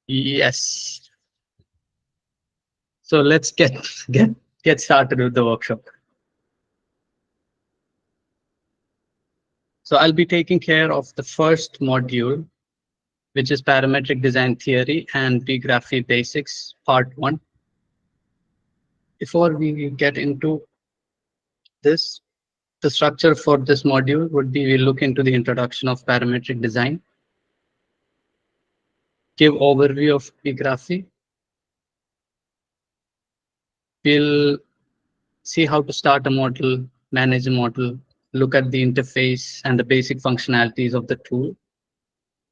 Yes. So let's get started with the workshop. So I'll be taking care of the first module, which is parametric design theory and BeeGraphy basics, part 1. Before we get into this, the structure for this module would be we'll look into the introduction of parametric design, give overview of BeeGraphy. We'll see how to start a model, manage a model, look at the interface and the basic functionalities of the tool.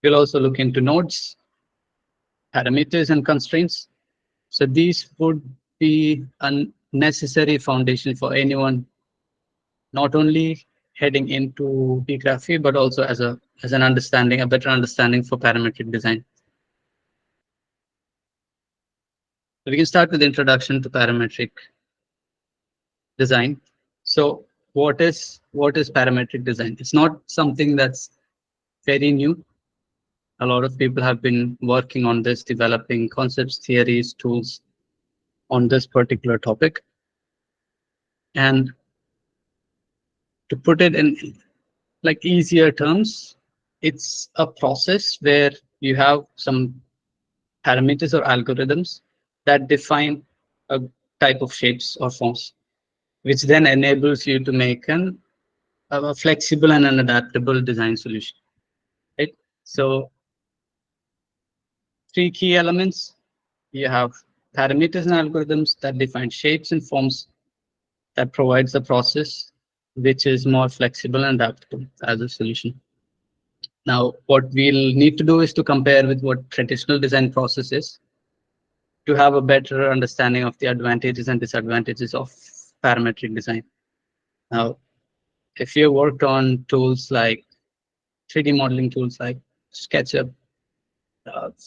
We'll also look into nodes, parameters, and constraints. So these would be a necessary foundation for anyone, not only heading into BeeGraphy, but also as an understanding, a better understanding for parametric design. So we can start with the introduction to parametric design. So what is parametric design? It's not something that's very new. A lot of people have been working on this, developing concepts, theories, tools on this particular topic. And to put it in like easier terms, it's a process where you have some parameters or algorithms that define a type of shapes or forms, which then enables you to make a flexible and an adaptable design solution. Right? So three key elements. You have parameters and algorithms that define shapes and forms that provides a process which is more flexible and adaptable as a solution. Now, what we'll need to do is to compare with what traditional design process is to have a better understanding of the advantages and disadvantages of parametric design. Now, if you worked on tools like 3D modeling tools like SketchUp,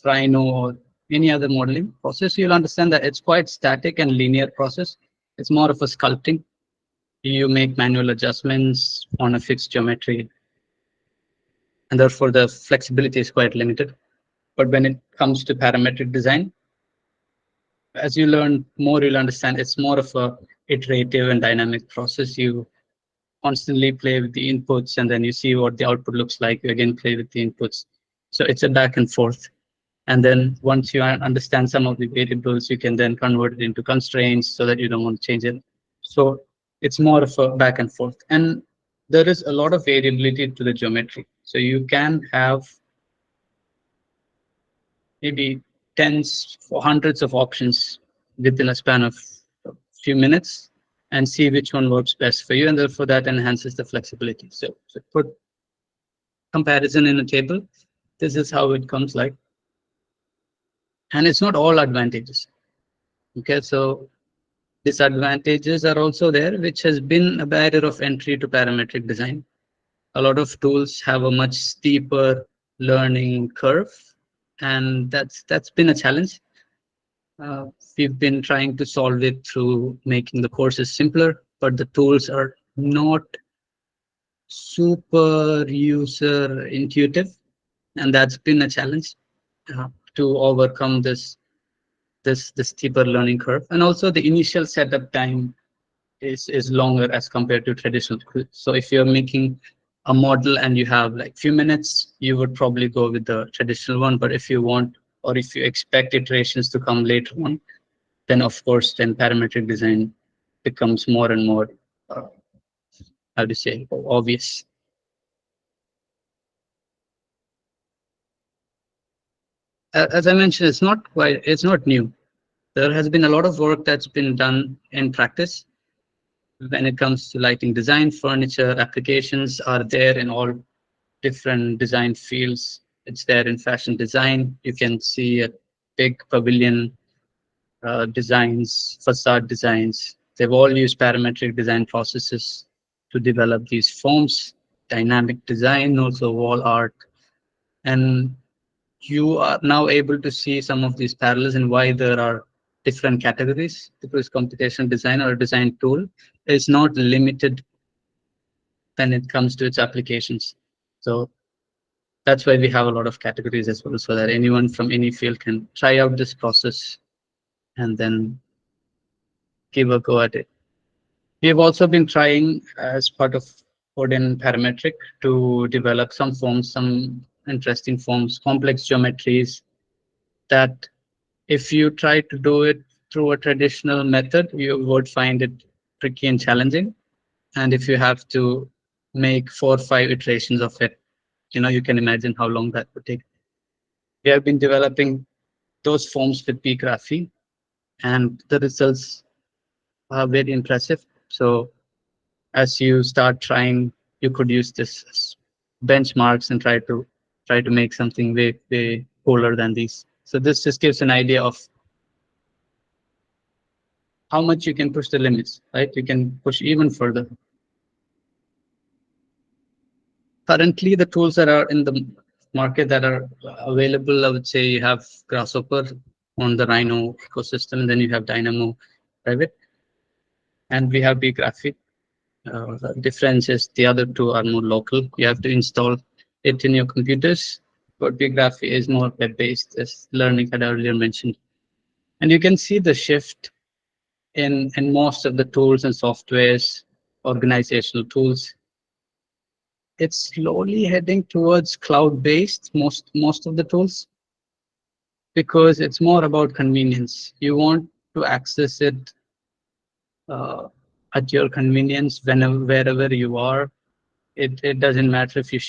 Rhino, or any other modeling process, you'll understand that it's quite static and linear process. It's more of a sculpting. You make manual adjustments on a fixed geometry, and therefore the flexibility is quite limited. But when it comes to parametric design, as you learn more, you'll understand it's more of a iterative and dynamic process. You constantly play with the inputs, and then you see what the output looks like. You again play with the inputs. So it's a back and forth. And then once you understand some of the variables, you can then convert it into constraints so that you don't want to change it. So it's more of a back and forth. And there is a lot of variability to the geometry. So you can have maybe tens or hundreds of options within a span of a few minutes and see which one works best for you. And therefore that enhances the flexibility. So put comparison in a table. This is how it comes like. And it's not all advantages. Okay, so disadvantages are also there, which has been a barrier of entry to parametric design. A lot of tools have a much steeper learning curve, and that's been a challenge. We've been trying to solve it through making the courses simpler, but the tools are not super user intuitive, and that's been a challenge to overcome this steeper learning curve. And also the initial setup time is longer as compared to traditional. So if you're making a model and you have like few minutes, you would probably go with the traditional one. But if you want, or if you expect iterations to come later on, then of course, then parametric design becomes more and more, uh, how to say, obvious. As I mentioned, it's not new. There has been a lot of work that's been done in practice when it comes to lighting design. Furniture applications are there in all different design fields. It's there in fashion design. You can see a big pavilion designs, facade designs. They've all used parametric design processes to develop these forms, dynamic design, also wall art. And you are now able to see some of these parallels and why there are different categories, because computational design or design tool is not limited when it comes to its applications. So That's why we have a lot of categories as well, so that anyone from any field can try out this process and then give a go at it. We have also been trying as part of Odin Parametric to develop some forms, some interesting forms, complex geometries that if you try to do it through a traditional method, you would find it tricky and challenging. And if you have to make 4 or 5 iterations of it, you can imagine how long that would take. We have been developing those forms with BeeGraphy, and the results are very impressive. So as you start trying, you could use this as benchmarks and try to make something way cooler than these. So this just gives an idea of how much you can push the limits, right? You can push even further. Currently, the tools that are in the market that are available, I would say you have Grasshopper on the Rhino ecosystem, and then you have Dynamo private, and we have BeeGraphy. The difference is the other two are more local. You have to install it in your computers, but BeeGraphy is more web-based, as Learning had earlier mentioned. And you can see the shift in most of the tools and softwares, organizational tools. It's slowly heading towards cloud-based, most of the tools, because it's more about convenience. You want to access it uh, at your convenience whenever, wherever you are. It doesn't matter if you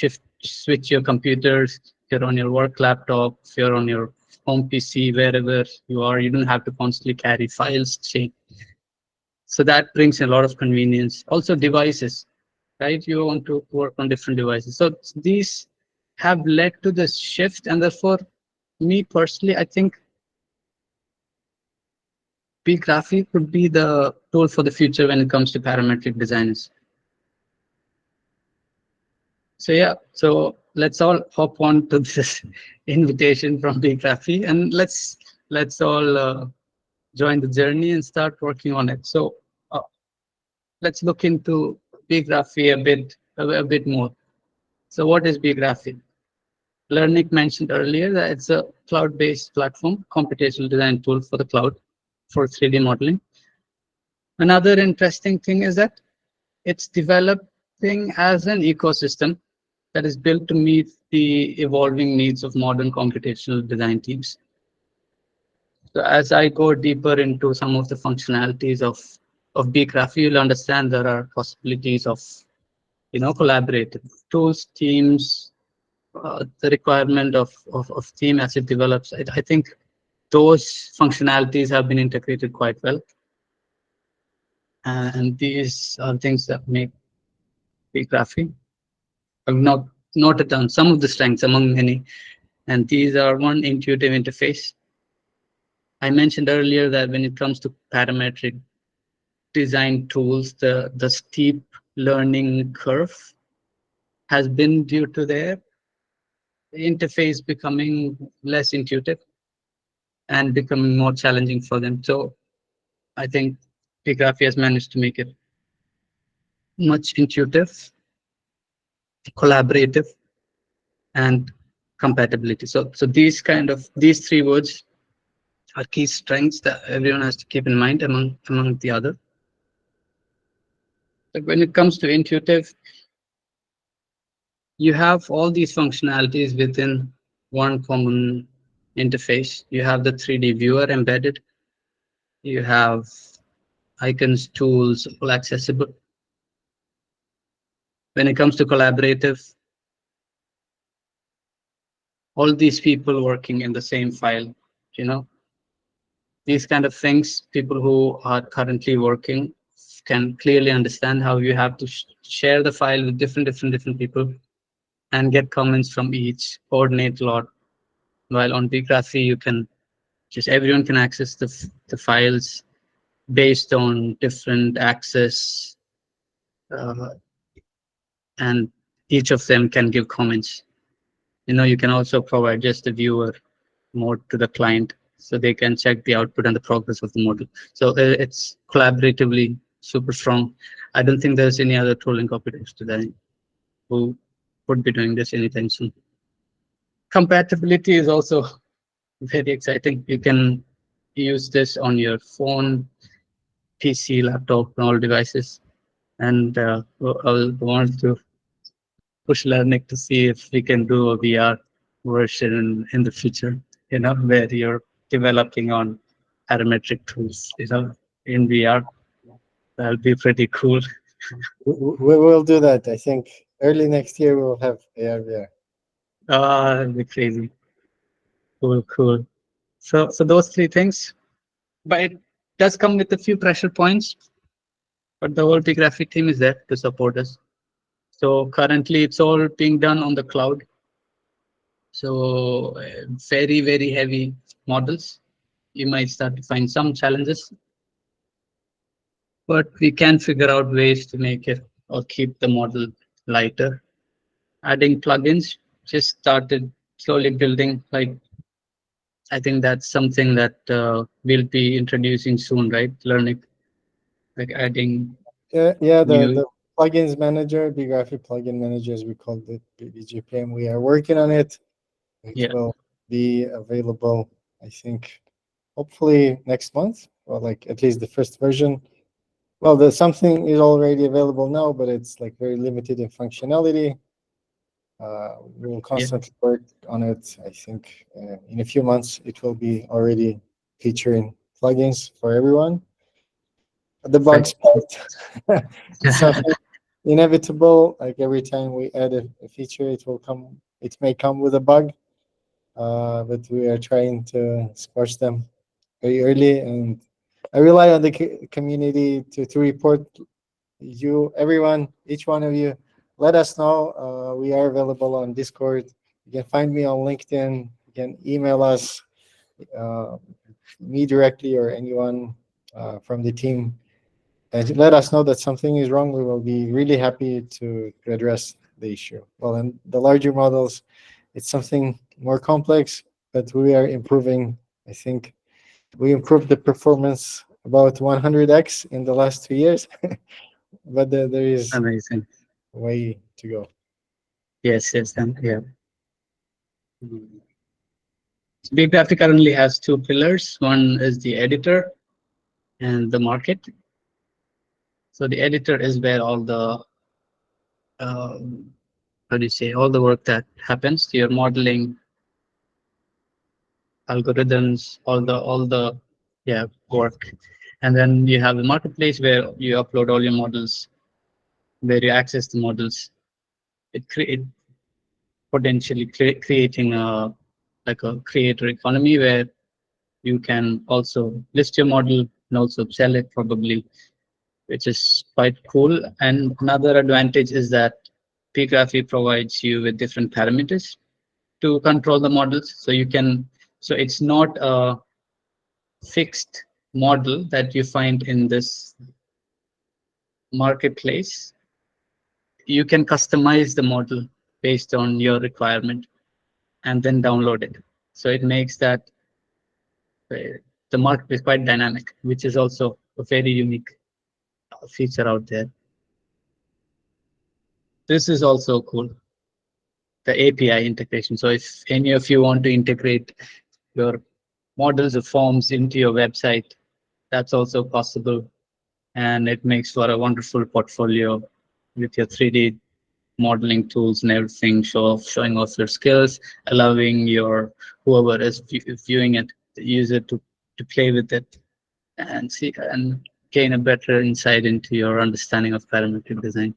switch your computers, if you're on your work laptop, if you're on your home PC, wherever you are, you don't have to constantly carry files. So that brings a lot of convenience. Also devices, right? You want to work on different devices. So these have led to this shift, and therefore, me personally, I think BeeGraphy could be the tool for the future when it comes to parametric designers. So yeah, so let's all hop on to this invitation from BeeGraphy, and let's all join the journey and start working on it. So uh, let's look into BeeGraphy a bit more. So what is BeeGraphy? Learning mentioned earlier that it's a cloud-based platform, computational design tool for the cloud for 3D modeling. Another interesting thing is that it's developing as an ecosystem that is built to meet the evolving needs of modern computational design teams. So as I go deeper into some of the functionalities of BeeGraphy, you'll understand there are possibilities of collaborative tools, teams, the requirement of theme as it develops. I think those functionalities have been integrated quite well, and these are things that make BeeGraphy not a ton. Some of the strengths among many, and these are one intuitive interface. I mentioned earlier that when it comes to parametric design tools, the steep learning curve has been due to their interface becoming less intuitive and becoming more challenging for them. So I think BeeGraphy has managed to make it much intuitive, collaborative, and compatibility. So these three words are key strengths that everyone has to keep in mind among the other. But when it comes to intuitive, you have all these functionalities within one common interface. You have the 3D viewer embedded. You have icons, tools, all accessible. When it comes to collaborative, all these people working in the same file, you know, these kind of things, people who are currently working can clearly understand how you have to share the file with different people and get comments from each, coordinate a lot. While on BeeGraphy, you can just everyone can access the files based on different access, uh, and each of them can give comments. You can also provide just the viewer mode to the client so they can check the output and the progress of the model. So it's collaboratively super strong. I don't think there's any other tool in computational design who would be doing this anytime soon. Compatibility is also very exciting. You can use this on your phone, PC, laptop, and all devices. And I want to push learning to see if we can do a VR version in the future, where you're developing on parametric tools, in VR. That'll be pretty cool. We will do that. I think early next year we'll have AR VR. That'll be crazy. Cool, cool. So those three things, but it does come with a few pressure points. But the whole BeeGraphy team is there to support us. So currently, it's all being done on the cloud. So very, very heavy models. You might start to find some challenges, but we can figure out ways to make it or keep the model lighter. Adding plugins just started slowly building. Like, I think that's something that we'll be introducing soon, right? Learning, like adding Yeah. The new. plugins manager, BeeGraphy plugin manager, as we called it, BGPM. We are working on it. It Yeah, will be available, I think, hopefully next month, or like at least the first version. Well, the something is already available now, but it's like very limited in functionality. We will yeah, constantly work on it. I think in a few months it will be already featuring plugins for everyone. The perfect. bugs part, it's something inevitable. Like every time we add a feature, it will come. It may come with a bug, but we are trying to squash them very early. And I rely on the community to report you, everyone, each one of you. Let us know. We are available on Discord. You can find me on LinkedIn. You can email us, uh, me directly or anyone from the team, and let us know that something is wrong. We will be really happy to address the issue. Well, in the larger models, it's something more complex, but we are improving. I think we improved the performance about 100x in the last 2 years, but there is Amazing. way to go. Yes, yes, and yeah. Mm. BeeGraphy currently has two pillars. One is the editor and the market. So the editor is where all the uh, how do you say, all the work that happens, your modeling, algorithms, all the yeah, work. And then you have the marketplace where you upload all your models, where you access the models. It potentially creating a like a creator economy where you can also list your model and also sell it probably, which is quite cool. And another advantage is that pgraphy provides you with different parameters to control the models. So you can, so it's not a fixed model that you find in this marketplace. You can customize the model based on your requirement and then download it. So it makes that the market is quite dynamic, which is also a very unique feature out there. This is also cool, the API integration. So if any of you want to integrate your models or forms into your website, that's also possible. And it makes for a wonderful portfolio with your 3D modeling tools and everything, showing off your skills, allowing your whoever is viewing it, the user to play with it and see and gain a better insight into your understanding of parametric design.